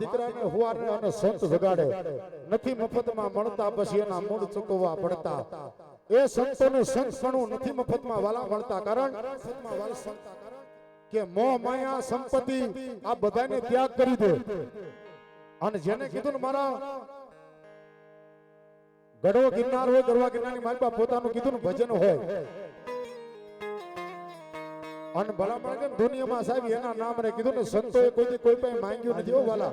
દીકરાને હુવારે અને સંત જગાડે નથી મફતમાં મળતા પછી એના મૂળ ચૂકવવા પડતા એ સંતોને સંતપણું નથી મફતમાં વાલા મળતા કારણ કે મોહ માયા સંપત્તિ આ બધાને ત્યાગ કરી દે અને જેને કીધું ને મારા ગઢવો ગિરનાર હોય ગરવા ગિરનારની મારી પાસે પોતાનું કીધું ને ભજન હોય અને ભલામણ કે દુનિયામાં સાહેબ એના નામ રે કીધું ને સંતોએ કોઈ પાસે માંગ્યું નથી હો વાલા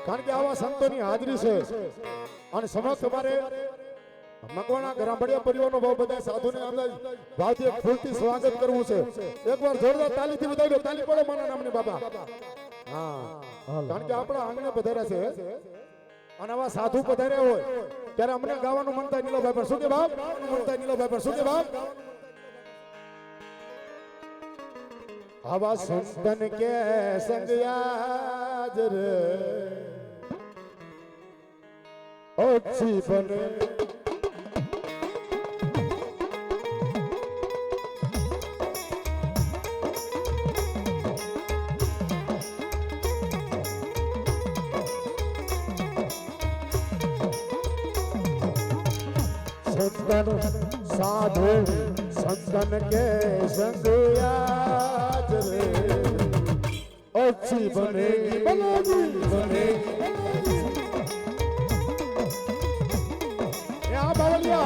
કારણ કે આવા સંતોની હાજરી છે અને સમક્ષ તમારે મકવાણા ગરાંભડિયા પરિવારનો ભાવ બધા સાધુને આપણે ભાવથી એક ફૂલથી સ્વાગત કરવું છે એકવાર જોરદાર તાલીથી વધાવી દો તાલી પડો માના નામની બાબા હા કારણ કે આપણા આંગણે પધાર્યા છે અને આવા સાધુ પધાર્યા હોય ત્યારે અમને ગાવાનું મન થાય નીલોભાઈ પર શું કે બાપ મન થાય નીલોભાઈ પર શું કે બાપ આવા સંતન કે સંગ યાદ રે ઓછી બને संतन साधु संतन के संग याद रे अच्छी बनेगी बनेगी यहाँ बावलिया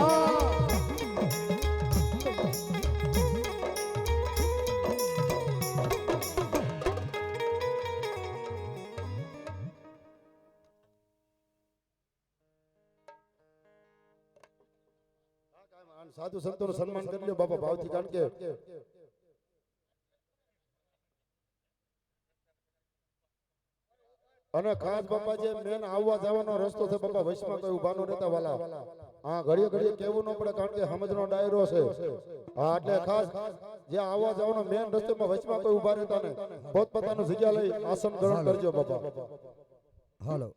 साधु संतों सन्मान कर लियो बाबा भावથી કારણ કે અને ખાસ બાપા જે મેન આવવા જવાનો રસ્તો છે બાપા વૈષ્ણવ કોઈ ઊભા ન રહેતા વાલા હા ઘડીએ ઘડીએ કેવું ન પડે કારણ કે સમજનો ડાયરો છે હા એટલે ખાસ જે આવવા જવાનો મેન રસ્તોમાં વૈષ્ણવ કોઈ ઊભા રહેતા ને પોતપોતાનું જગ્યા લઈ આસન ગ્રહણ કરજો બાપા હાલો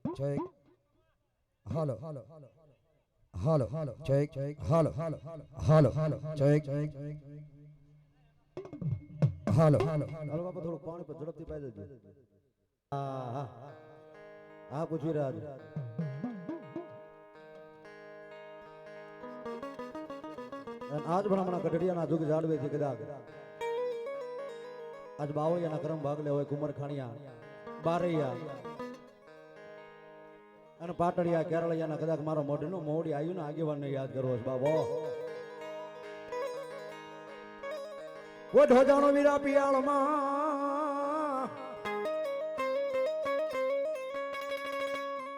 જય હાલો હાલો હાલો હાલો જય હાલો હાલો હાલો હાલો જય હાલો હાલો હાલો બાપા થોડું પાણી પર ઝડપથી પાઈ દેજો હા હા પૂછી રહ્યા છે આજ પણ હમણાં ગઢડિયાના દુઃખ જાળવે છે કદાચ આજ બાવળિયાના કરમ ભાગલે હોય કુમાર ખાણિયા બારૈયા અને પાટડિયા કેરળિયાના કદાચ મારો મોઢનો મોડી આવ્યું ને આગેવાનને યાદ કરવો છે બાબો ઓઢો જાણો વીરા પિયાળમાં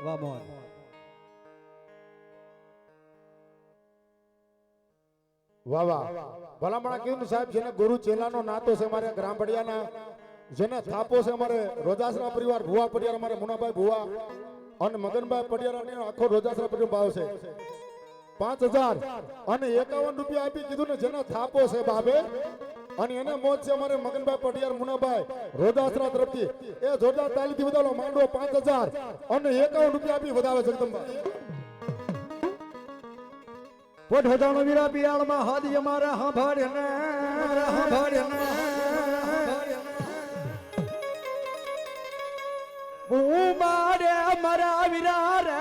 વાહ મોહન વાહ વાહ ભલામણા કીધું સાહેબ જેને ગુરુ ચેલાનો નાતો છે મારે ગ્રામભડિયાના જેને થાપો છે અમારે રોજાસરા પરિવાર ભુવા પરિવાર અમારે મુનાભાઈ ભુવા અને મગનભાઈ પડિયારાની આખો રોજાસરા પરિવાર ભાવ છે 5000 અને 51 રૂપિયા આપી કીધું ને જેને થાપો છે બાબે અને એને મોજ છે અમારે મગનભાઈ પડિયાર મુનાભાઈ રોજાસરા તરફથી એ જોરદાર તાલીથી વધારો માંડવો 5000 અને 51 રૂપિયા આપી વધાવે જગદંબા પોટ હજાનો વીરા પિયાળમાં હાદી અમારા હાંભાડ્યા બુમાડે મારા વીરા રે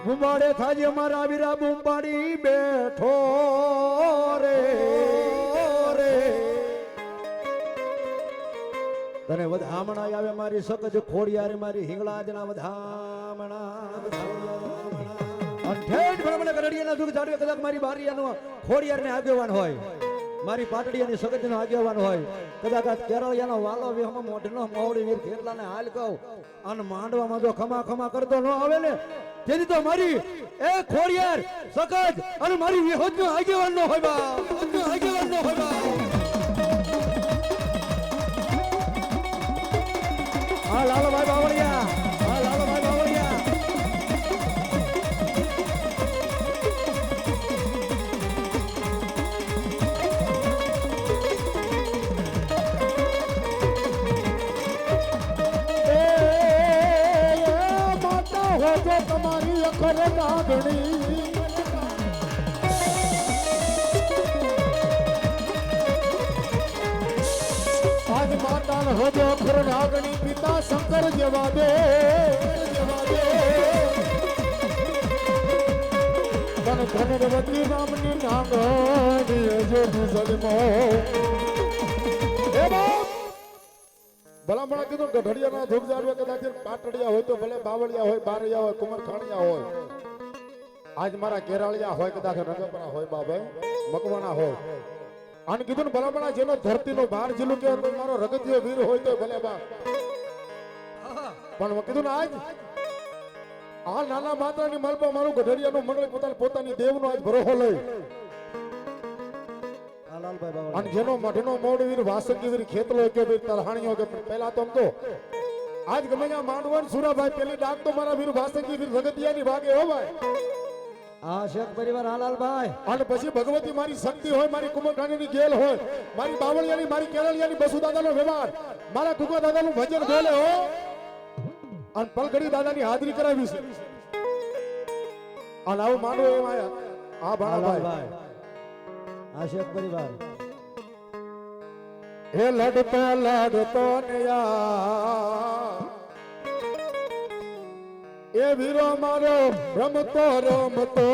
બુમાડે થાજી અમારા વીરા બુંબાડી બેઠો રે તને વધામણા આવે મારી સકજ ખોડિયારે મારી હિંગળાજના વધામણા ઠેઠ ભણમણે કરડિયાના દુઃખ જાડવે કદાચ મારી બારિયાનો ખોડિયારને આગેવાન હોય મારી પાટડિયાની સગજનો આગેવાન હોય કદાચ કેરળિયાનો વાલો વેહમાં મોઢનો મોવડી વીર ખેરલાને હાલ કહું અને માંડવામાં જો ખમા ખમા કરતો ન આવે ને તેથી તો મારી એ ખોડિયાર સગજ અને મારી વિહોજનો આગેવાન નો હોય બા આગેવાન નો હોય બા હા લાલભાઈ બાવળિયા હા લાલભાઈ બાવળિયા માતા હોજો તમારી અખર નાગણી માતા ન હોજો ખરડાગણી પિતા શંકર જેવા દે ધન ધનવતી નામની નાગણી જો સદમો એ બાપ ભલામણ કીધું ગઢડિયાના ધૂપ જાળવે કદાચ પાટડિયા હોય તો ભલે બાવળિયા હોય બારૈયા હોય કુમારખાણિયા હોય આજ મારા કેરાળિયા હોય કદાચ રંગપરા હોય બાબા મકવાણા હોય આને કીધું ને ભલામણા જેનો ધરતીનો બાર જિલ્લું કે મારો રગતિયો વીર હોય તો ભલે બા પણ કીધું ને આજ આ નાના માત્રાની મલપા મારું ગઢડિયાનું મંડળ પોતાની દેવનો આજ ભરોસો લઈ અને જેનો મઢનો મોડ વીર વાસંગી વીર ખેતલો કે વીર તરહાણીઓ કે પહેલા તો આજ ગમે ત્યાં માંડવન સુરાભાઈ પેલી ડાક તો મારા વીર વાસંગી વીર રગતિયાની ભાગે હો ભાઈ આ શેખ પરિવાર હાલાલભાઈ અને પછી ભગવતી મારી શક્તિ હોય મારી કુમરખાણીની ગેલ હોય મારી બાવળિયાની મારી કેરળિયાની બસુ દાદાનો વ્યવહાર મારા કુકા દાદાનું ભજન બોલે હો અને પલગડી દાદાની હાજરી કરાવી છે અને આવું માનવો એમ આયા આ ભાણાભાઈ આ શેખ પરિવાર હે લડતો ને યાર એ વીરો મારો રમતો રમતો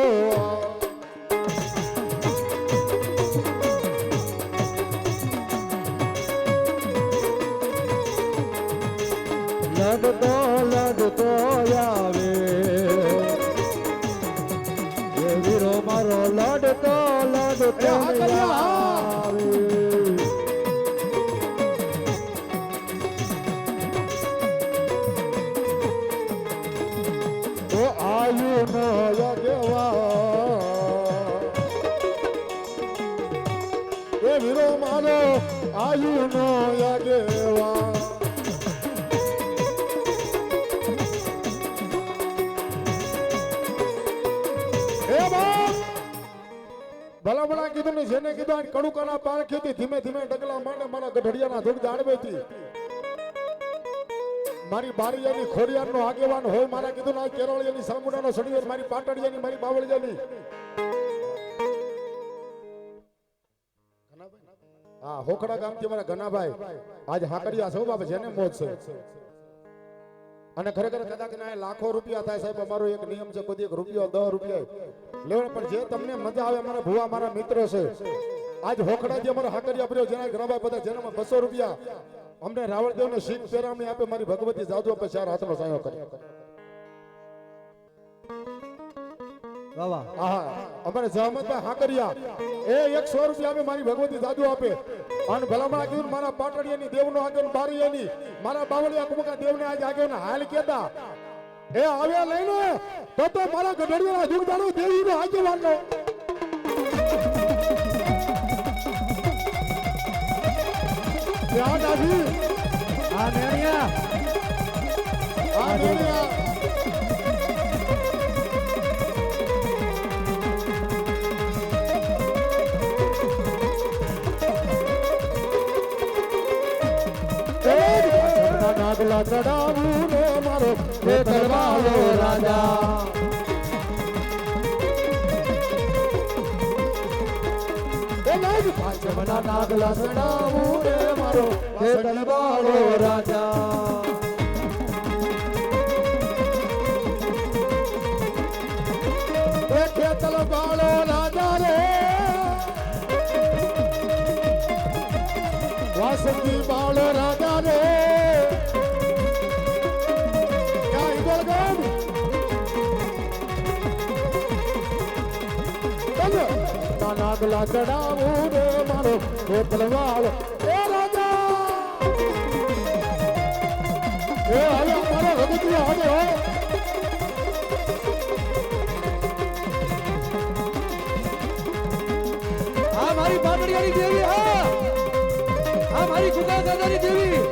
લડતો આવે એ વીરો મારો લડતો આવે આયુ નો યગવા એ વીરો મારો આયુ નો યગવા ભલામણા કીધું ને જેને કીધું કડુકાના પાર ખેતી ધીમે ધીમે ડગલા માંડે મારા ગઢડિયાના ધૂળ જાળવેથી મારી બારીયાની ખોડિયારનો આગેવાન હોય મારા કીધું ના કેરળિયાની સામુડાનો સડીવર મારી પાટડિયાની મારી બાવળિયાની હા હોખડા ગામથી મારા ઘનાભાઈ આજ હાકડિયા છે બાબા જેને મોજ છે અને ખરેખર કદાચ ના લાખો રૂપિયા થાય સાહેબ અમારો એક નિયમ છે કોઈ એક રૂપિયો 10 રૂપિયા લેવડ પણ જે તમને મજા આવે મારા ભુવા મારા મિત્ર છે આજ હોખડા જે અમારા હાકડિયા પ્રિયો જેના ઘનાભાઈ બધા જેનામાં 200 રૂપિયા અમને રાવળદેવ ને શીખ પેરામણી આપે મારી ભગવતી જાદુ આપે 4 હાથનો સાયો કરે વાહ હા અમારે જહમતભાઈ હાકરિયા એ 100 રૂપિયા આપે મારી ભગવતી જાદુ આપે અને ભલામણા કીધું મારા પાટડિયાની દેવનો આગળ બારીયાની મારા બાવળિયા કુમકા દેવને આજ આગળ હાલ કેતા એ આવ્યા લઈને તો મારા ગઢડિયાના જુગદાનો દેવીનો આગેવાનનો યાદ આવી આ મેણિયા નાગલા ચડાવું ને મારો ખેતરવાળો રાજા પાછળના નાગલા ચડાવું ને મારો ખેતરવાળો રાજા ખેતર વાળો રાજા રે વાસંગી વાળો રાજા રે નાગલા ચડાવું રે મારો ખેતર વાળો એ રાજા એ હવે મારો રગતિયો હવે આ મારી પાટડિયાની દેવી હા આ મારી કુકા દાદાની દેવી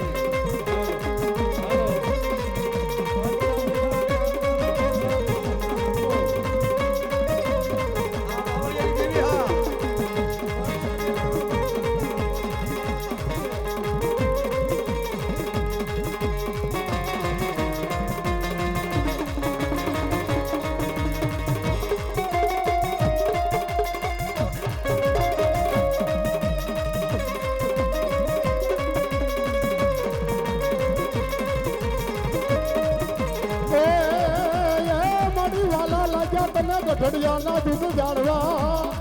ગઢડિયાના દુઃખ જાણવા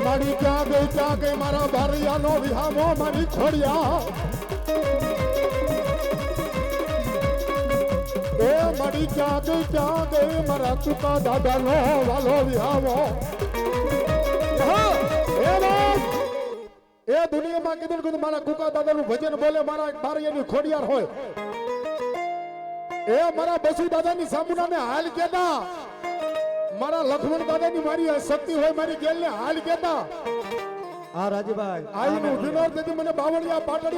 મારી ક્યાં ગઈ મારા બારિયાનો વિહામો મારી ખોડિયા એ મારી ક્યાં ગઈ મારા તુકા દાદાનો વાલો વિહામો એ દુનિયામાં કીધું મારા કુકા દાદાનું ભજન બોલે મારા બારિયાની ખોડિયાર હોય એ મારા બસુ દાદાની સામુનાને હાલ કેતા મારા લક્ષ્મણ દાદાની મારી શક્તિ હોય મારી ગેલને હાલ કેતા આ રાજભાઈ આઈનું દિનોર દેતી મને બાવળિયા પાટડિયા